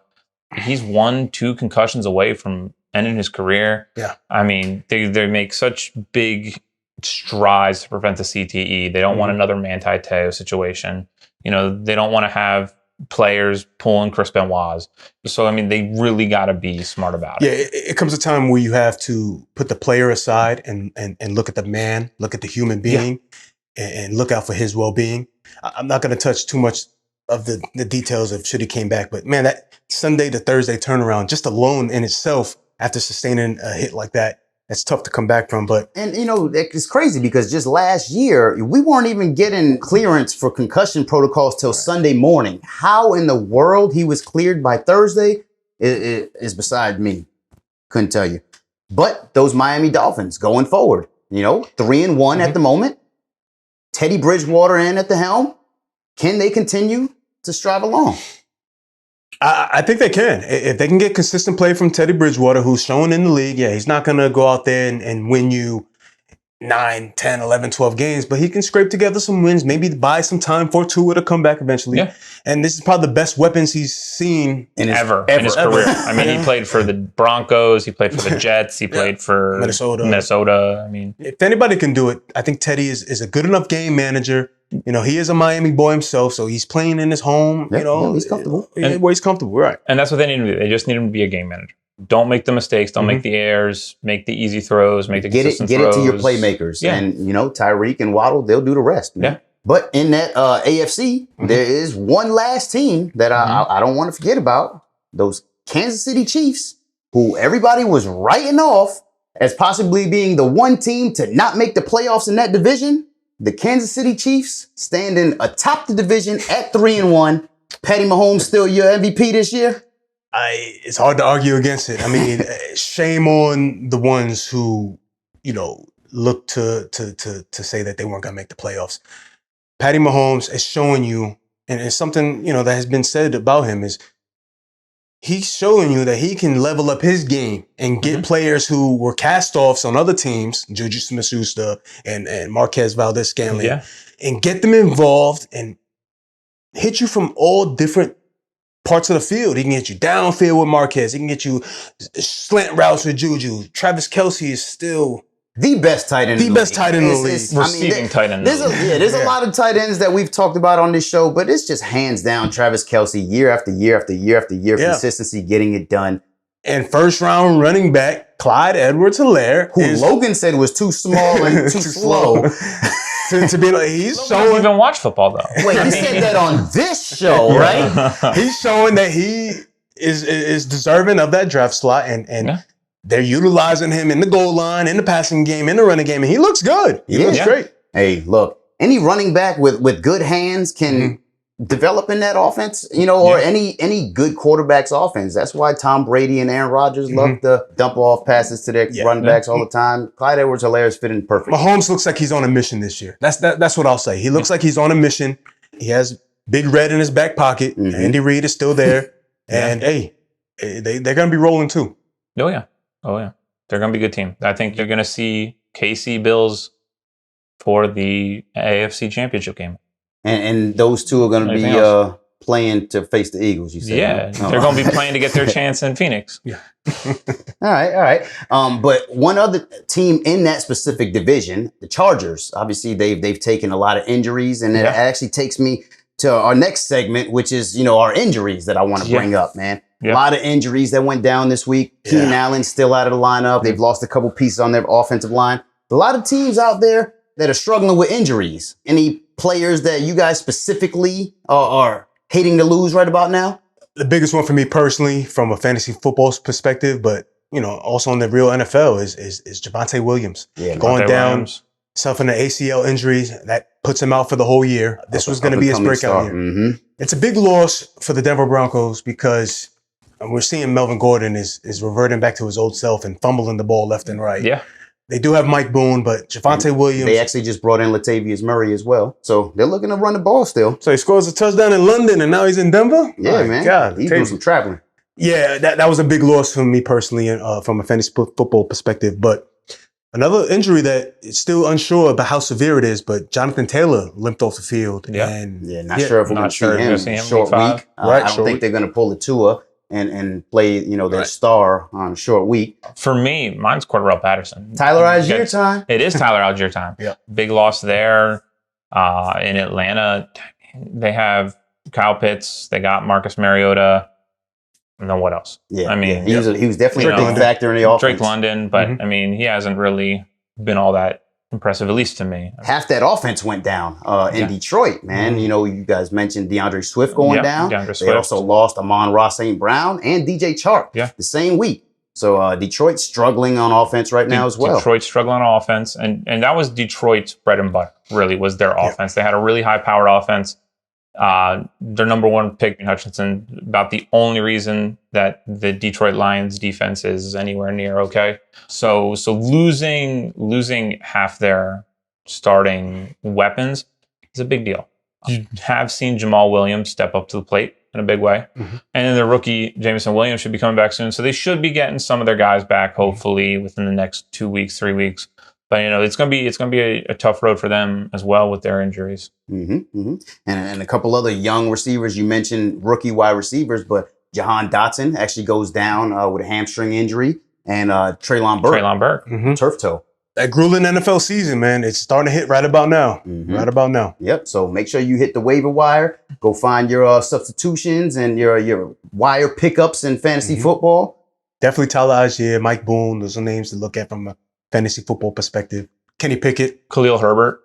He's 1-2 concussions away from ending his career. Yeah. I mean, they make such big strides to prevent the CTE. They don't want another Manti Te'o situation. You know, they don't want to have players pulling Chris Benoit's. So, I mean, they really got to be smart about it. Yeah, it comes a time where you have to put the player aside and look at the man, look at the human being, and look out for his well-being. I'm not going to touch too much of the details of should he came back, but man, that Sunday to Thursday turnaround just alone in itself, after sustaining a hit like that, that's tough to come back from. But and you know, it's crazy because just last year we weren't even getting clearance for concussion protocols till Sunday morning. How in the world he was cleared by Thursday is beside me. Couldn't tell you. But those Miami Dolphins going forward, you know, 3-1 at the moment. Teddy Bridgewater in at the helm. Can they continue to strive along? I think they can. If they can get consistent play from Teddy Bridgewater, who's shown in the league, he's not going to go out there and win you 9, 10, 11, 12 games, but he can scrape together some wins, maybe buy some time for Tua to come back eventually. Yeah. And this is probably the best weapons he's seen in his career. I mean, he played for the Broncos, he played for the Jets, he played for Minnesota. I mean, if anybody can do it, I think Teddy is a good enough game manager. You know, he is a Miami boy himself, so he's playing in his home. You know, he's comfortable. Where he's comfortable, right? And that's what they need to do. They just need him to be a game manager. Don't make the mistakes. Don't make the errors. Make the easy throws. Make the consistent throws. Get it to your playmakers. Yeah. And, you know, Tyreek and Waddle, they'll do the rest. Man. Yeah. But in that AFC, there is one last team that I don't want to forget about. Those Kansas City Chiefs, who everybody was writing off as possibly being the one team to not make the playoffs in that division. The Kansas City Chiefs standing atop the division at 3-1. Patty Mahomes still your MVP this year? It's hard to argue against it. I mean, shame on the ones who, you know, look to say that they weren't going to make the playoffs. Patty Mahomes is showing you, and it's something, you know, that has been said about him, is he's showing you that he can level up his game and get players who were cast-offs on other teams, Juju Smith-Schuster and Marquez Valdez-Scantling, and get them involved and hit you from all different parts of the field. He can get you downfield with Marquez. He can get you slant routes with Juju. Travis Kelce is still the best tight end. The best tight end in the league. Receiving tight end. There's a lot of tight ends that we've talked about on this show, but it's just hands down Travis Kelce year after year after year after year. Consistency, getting it done. And first round running back Clyde Edwards-Helaire, who Logan said was too small and too slow. to be like, he's showing. Don't even watch football though. Wait, he said that on this show, right? He's showing that he is deserving of that draft slot, and they're utilizing him in the goal line, in the passing game, in the running game, and he looks good. He looks great. Hey, look, any running back with good hands can develop in that offense, you know, or any good quarterback's offense. That's why Tom Brady and Aaron Rodgers love to dump off passes to their running backs all the time. Clyde Edwards-Helaire is fitting perfect. Mahomes looks like he's on a mission this year. That's what I'll say. He looks like he's on a mission. He has Big Red in his back pocket. Andy Reid is still there. And hey, they're going to be rolling too. Oh yeah. They're going to be a good team. I think you're going to see KC Bills for the AFC Championship game. And those two are going to be playing to face the Eagles, you said? Yeah, they're going to be playing to get their chance in Phoenix. Yeah. All right. But one other team in that specific division, the Chargers, obviously they've taken a lot of injuries, and it actually takes me to our next segment, which is, you know, our injuries that I want to bring up, man. A lot of injuries that went down this week. Keenan Allen's still out of the lineup. They've lost a couple pieces on their offensive line. A lot of teams out there that are struggling with injuries. Any players that you guys specifically are hating to lose right about now? The biggest one for me personally, from a fantasy football perspective, but you know, also in the real NFL, is Javonte Williams. Going down, suffering an ACL injury that puts him out for the whole year. This was going to be his breakout year. It's a big loss for the Denver Broncos because we're seeing Melvin Gordon is reverting back to his old self and fumbling the ball left and right. Yeah. They do have Mike Boone, but Javonte Williams. They actually just brought in Latavius Murray as well. So they're looking to run the ball still. So he scores a touchdown in London and now he's in Denver? Yeah, man. God, he's doing some traveling. Yeah, that was a big loss for me personally from a fantasy football perspective. But another injury that is still unsure about how severe it is, but Jonathan Taylor limped off the field. And not sure if we're going to see him short week. I don't think they're going to pull the Tua and play, you know, their star on a short week. For me, mine's Cordarrelle Patterson. Tyler Algier time. It is Tyler Algier time. Big loss there. In Atlanta, they have Kyle Pitts. They got Marcus Mariota. And then what else? Yeah, I mean, he was definitely a big factor in the offense. Drake London, but I mean, he hasn't really been all that impressive, at least to me. Half that offense went down in Detroit, man. You know, you guys mentioned DeAndre Swift going down. They also lost Amon-Ra St. Brown and DJ Chark the same week. So Detroit's struggling on offense right now as well. Detroit's struggling on offense, and that was Detroit's bread and butter, really, was their offense. They had a really high-powered offense. Their number one pick, Hutchinson, about the only reason that the Detroit Lions defense is anywhere near okay. So losing half their starting weapons is a big deal. You have seen Jamal Williams step up to the plate in a big way. And then the rookie, Jameson Williams, should be coming back soon. So they should be getting some of their guys back, hopefully, within the next 2 weeks, 3 weeks. But, you know, it's gonna be a tough road for them as well with their injuries. And a couple other young receivers. You mentioned rookie wide receivers, but Jahan Dotson actually goes down with a hamstring injury, and Treylon Burke, turf toe. That grueling NFL season, man, it's starting to hit right about now. Right about now. Yep. So make sure you hit the waiver wire. Go find your substitutions and your wire pickups in fantasy football. Definitely Tyler Algier, Mike Boone. Those are names to look at from a fantasy football perspective. Kenny Pickett, Khalil Herbert,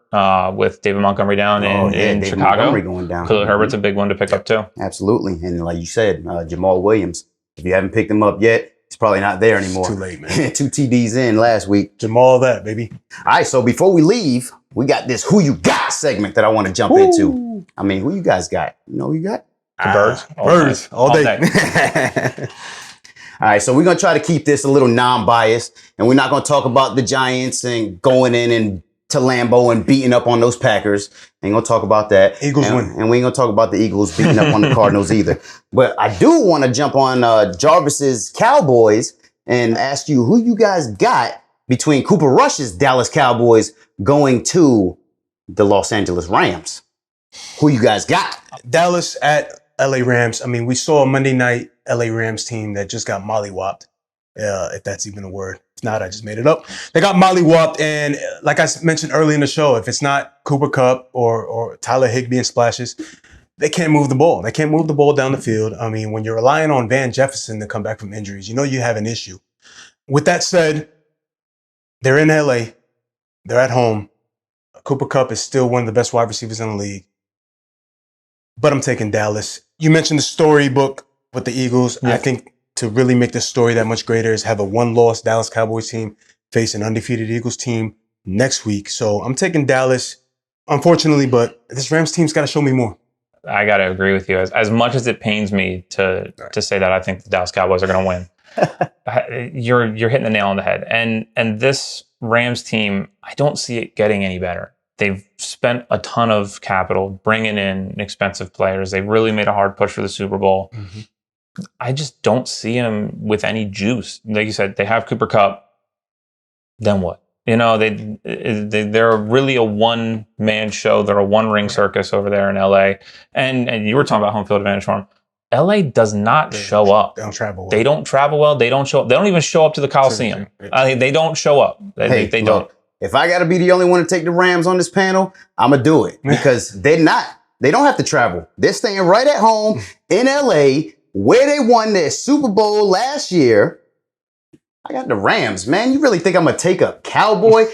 with David Montgomery down in Chicago. Montgomery going down. Khalil Herbert's a big one to pick up too. Absolutely, and like you said, Jamal Williams. If you haven't picked him up yet, he's probably not there anymore. It's too late, man. 2 TDs in last week. Jamal, that baby. All right, so before we leave, we got this "Who You Got" segment that I want to jump into. I mean, who you guys got? You know who you got? The Birds. Birds all day. All right, so we're going to try to keep this a little non-biased, and we're not going to talk about the Giants and going in to Lambeau and beating up on those Packers. Ain't going to talk about that. Eagles win. And we ain't going to talk about the Eagles beating up on the Cardinals either. But I do want to jump on Jarvis's Cowboys and ask you who you guys got between Cooper Rush's Dallas Cowboys going to the Los Angeles Rams. Who you guys got? Dallas at LA Rams. I mean, we saw a Monday night LA Rams team that just got mollywopped, if that's even a word. If not, I just made it up. They got mollywopped, and like I mentioned early in the show, if it's not Cooper Kupp or Tyler Higbee and splashes, they can't move the ball. They can't move the ball down the field. I mean, when you're relying on Van Jefferson to come back from injuries, you know you have an issue. With that said, they're in LA. They're at home. Cooper Kupp is still one of the best wide receivers in the league. But I'm taking Dallas. You mentioned the storybook with the Eagles. I think to really make the story that much greater is have a one-loss Dallas Cowboys team face an undefeated Eagles team next week. So I'm taking Dallas, unfortunately, but this Rams team's got to show me more. I got to agree with you. As much as it pains me to say that I think the Dallas Cowboys are going to win, you're hitting the nail on the head. And this Rams team, I don't see it getting any better. They've spent a ton of capital bringing in expensive players. They really made a hard push for the Super Bowl. I just don't see them with any juice. Like you said, they have Cooper Kupp. Then what? You know, they're really a one-man show. They're a one-ring circus over there in LA. And you were talking about home field advantage for them. LA does not show up. They don't travel well. They don't travel well. They don't show up. They don't even show up to the Coliseum. They don't show up. They don't. If I got to be the only one to take the Rams on this panel, I'm going to do it because they don't have to travel. They're staying right at home in LA where they won their Super Bowl last year. I got the Rams, man. You really think I'm going to take a Cowboy?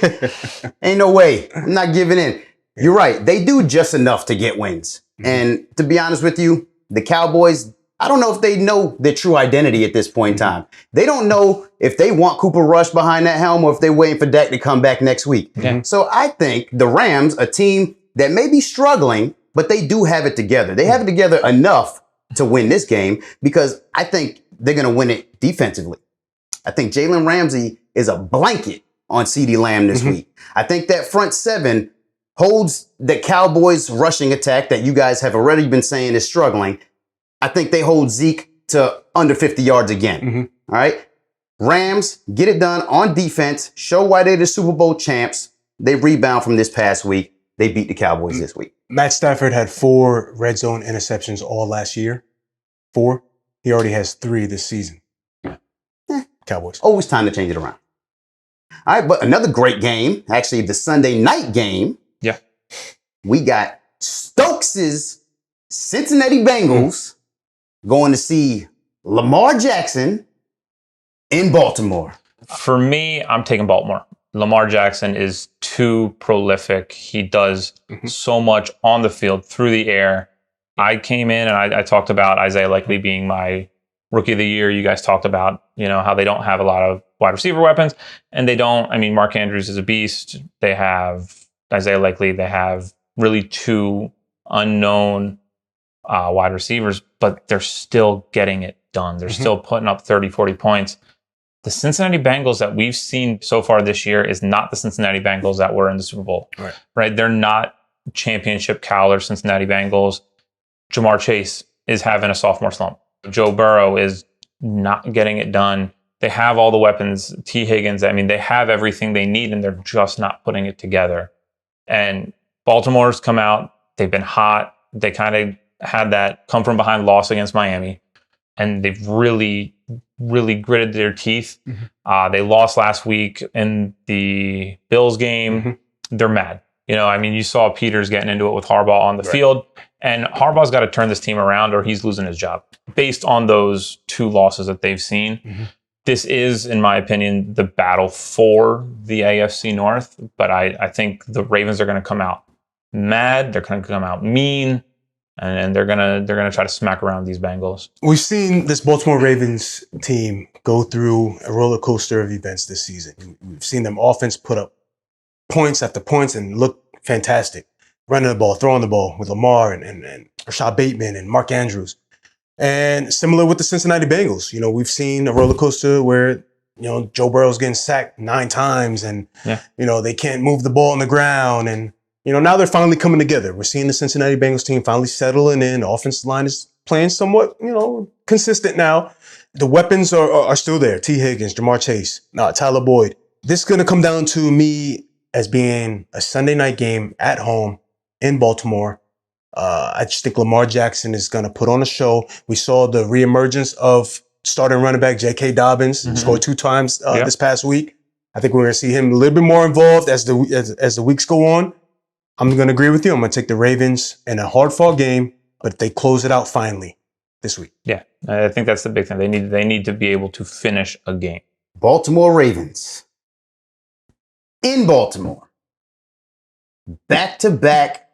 Ain't no way. I'm not giving in. You're right. They do just enough to get wins. And to be honest with you, the Cowboys, I don't know if they know their true identity at this point in time. They don't know if they want Cooper Rush behind that helm or if they're waiting for Dak to come back next week. So I think the Rams, a team that may be struggling, but they do have it together. They have it together enough to win this game because I think they're going to win it defensively. I think Jalen Ramsey is a blanket on CeeDee Lamb this week. I think that front seven holds the Cowboys rushing attack that you guys have already been saying is struggling. I think they hold Zeke to under 50 yards again. All right. Rams, get it done on defense. Show why they're the Super Bowl champs. They rebound from this past week. They beat the Cowboys this week. Matt Stafford had 4 red zone interceptions all last year. 4. He already has 3 this season. Cowboys. Always time to change it around. All right. But another great game, actually the Sunday night game. Yeah. We got Stokes's Cincinnati Bengals going to see Lamar Jackson in Baltimore. For me, I'm taking Baltimore. Lamar Jackson is too prolific. He does so much on the field, through the air. I came in and I talked about Isaiah Likely being my rookie of the year. You guys talked about, how they don't have a lot of wide receiver weapons. And they don't, Mark Andrews is a beast. They have Isaiah Likely. They have really two unknown wide receivers, but they're still getting it done. They're still putting up 30, 40 points. The Cincinnati Bengals that we've seen so far this year is not the Cincinnati Bengals that were in the Super Bowl. Right? They're not championship caliber Cincinnati Bengals. Jamar Chase is having a sophomore slump. Joe Burrow is not getting it done. They have all the weapons. T. Higgins, they have everything they need, and they're just not putting it together. And Baltimore's come out. They've been hot. They kind of had that come from behind loss against Miami. And they've really, really gritted their teeth. They lost last week in the Bills game. They're mad. You saw Peters getting into it with Harbaugh on the field. And Harbaugh's got to turn this team around or he's losing his job. Based on those two losses that they've seen, this is, in my opinion, the battle for the AFC North. But I think the Ravens are going to come out mad. They're going to come out mean. And they're gonna try to smack around these Bengals. We've seen this Baltimore Ravens team go through a roller coaster of events this season. We've seen them offense put up points after points and look fantastic, running the ball, throwing the ball with Lamar and Rashad Bateman and Mark Andrews. And similar with the Cincinnati Bengals, we've seen a roller coaster where Joe Burrow's getting sacked 9 times, and they can't move the ball on the ground and. Now they're finally coming together. We're seeing the Cincinnati Bengals team finally settling in. The offensive line is playing somewhat, consistent now. The weapons are still there. T. Higgins, Jamar Chase, Tyler Boyd. This is going to come down to me as being a Sunday night game at home in Baltimore. I just think Lamar Jackson is going to put on a show. We saw the reemergence of starting running back J.K. Dobbins. He scored 2 times this past week. I think we're going to see him a little bit more involved as the weeks go on. I'm going to agree with you. I'm going to take the Ravens in a hard-fought game, but they close it out finally this week. Yeah, I think that's the big thing. They need to be able to finish a game. Baltimore Ravens in Baltimore. Back-to-back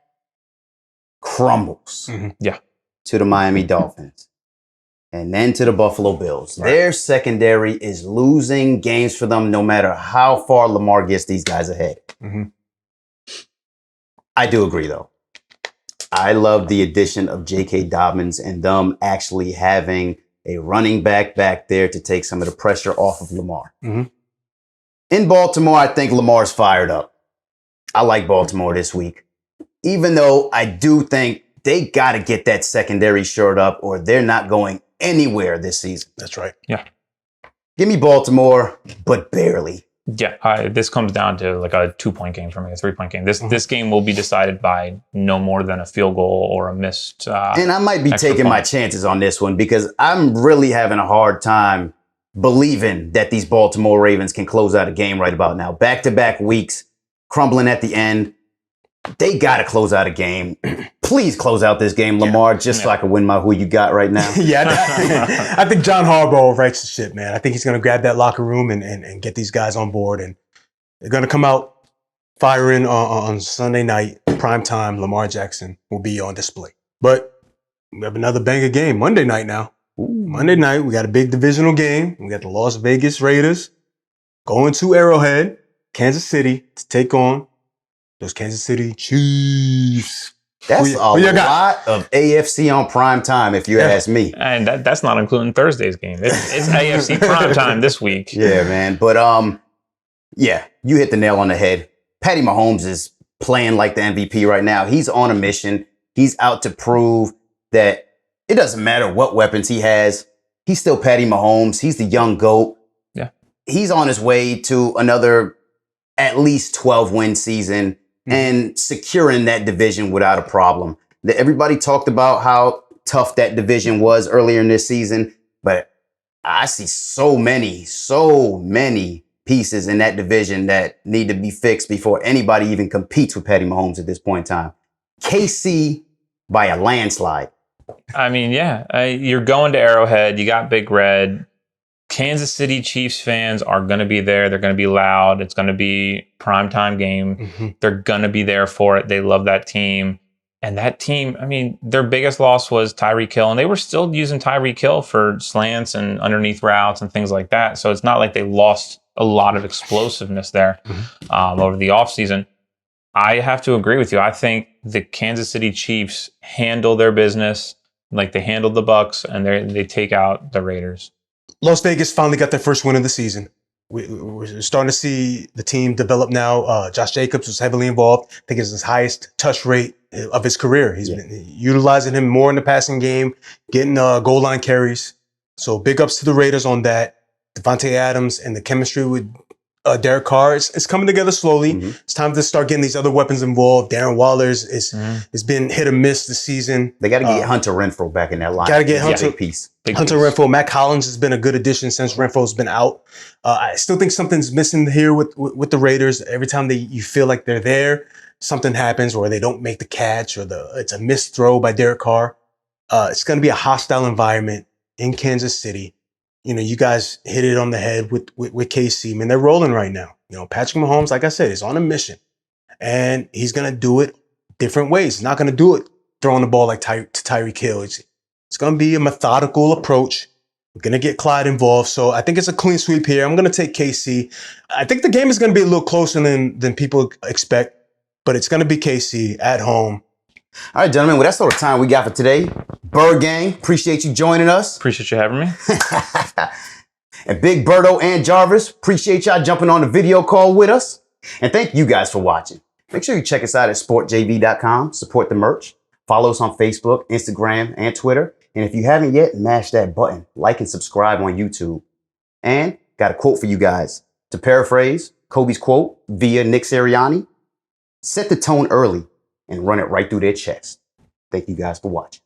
crumbles. To the Miami Dolphins. And then to the Buffalo Bills. Their secondary is losing games for them no matter how far Lamar gets these guys ahead. I do agree, though. I love the addition of J.K. Dobbins and them actually having a running back there to take some of the pressure off of Lamar. In Baltimore, I think Lamar's fired up. I like Baltimore this week. Even though I do think they got to get that secondary shored up or they're not going anywhere this season. That's right. Yeah. Give me Baltimore, but barely. Yeah, this comes down to like a 2-point game for me, a 3-point game. This game will be decided by no more than a field goal or a missed. And I might be taking my chances on this one because I'm really having a hard time believing that these Baltimore Ravens can close out a game right about now. Back-to-back weeks, crumbling at the end. They got to close out a game. Please close out this game, Lamar, just so I can win my who you got right now. I think John Harbaugh writes the shit, man. I think he's going to grab that locker room and get these guys on board. And they're going to come out firing on Sunday night, prime time. Lamar Jackson will be on display. But we have another banger game Monday night now. Monday night, we got a big divisional game. We got the Las Vegas Raiders going to Arrowhead, Kansas City, to take on those Kansas City Chiefs. That's a lot of AFC on prime time, if you ask me. And that's not including Thursday's game. It's AFC prime time this week. Yeah, man. But you hit the nail on the head. Patty Mahomes is playing like the MVP right now. He's on a mission. He's out to prove that it doesn't matter what weapons he has. He's still Patty Mahomes. He's the young GOAT. Yeah. He's on his way to another at least 12-win season and securing that division without a problem. Everybody talked about how tough that division was earlier in this season, but I see so many pieces in that division that need to be fixed before anybody even competes with Patty Mahomes at this point in time. KC by a landslide. I mean, yeah, you're going to Arrowhead. You got Big Red. Kansas City Chiefs fans are going to be there. They're going to be loud. It's going to be primetime game. They're going to be there for it. They love that team. And that team, I mean, their biggest loss was Tyreek Hill, and they were still using Tyreek Hill for slants and underneath routes and things like that. So it's not like they lost a lot of explosiveness there over the offseason. I have to agree with you. I think the Kansas City Chiefs handle their business like they handled the Bucs, and they take out the Raiders. Las Vegas finally got their first win of the season. We're starting to see the team develop now. Josh Jacobs was heavily involved. I think it's his highest touch rate of his career. He's been utilizing him more in the passing game, getting goal line carries. So big ups to the Raiders on that. Devontae Adams and the chemistry with Derek Carr, it's coming together slowly. It's time to start getting these other weapons involved. Darren Waller's has been hit or miss this season. They got to get Hunter Renfrow back in that line. Got to get Hunter. Big piece. Hunter Renfrow. Matt Collins has been a good addition since Renfro's been out. I still think something's missing here with the Raiders. Every time you feel like they're there, something happens, or they don't make the catch, or it's a missed throw by Derek Carr. It's going to be a hostile environment in Kansas City. You know, you guys hit it on the head with KC. Man, they're rolling right now. You know, Patrick Mahomes, like I said, is on a mission, and he's going to do it different ways. He's not going to do it throwing the ball like to Tyreek Hill. It's going to be a methodical approach. We're going to get Clyde involved. So I think it's a clean sweep here. I'm going to take KC. I think the game is going to be a little closer than people expect, but it's going to be KC at home. All right, gentlemen. Well, that's all the time we got for today. Bird Gang, appreciate you joining us. Appreciate you having me. And Big Birdo and Jarvis, appreciate y'all jumping on the video call with us. And thank you guys for watching. Make sure you check us out at sportjv.com. Support the merch. Follow us on Facebook, Instagram, and Twitter. And if you haven't yet, mash that button. Like and subscribe on YouTube. And got a quote for you guys. To paraphrase Kobe's quote via Nick Sirianni, set the tone early and run it right through their chest. Thank you guys for watching.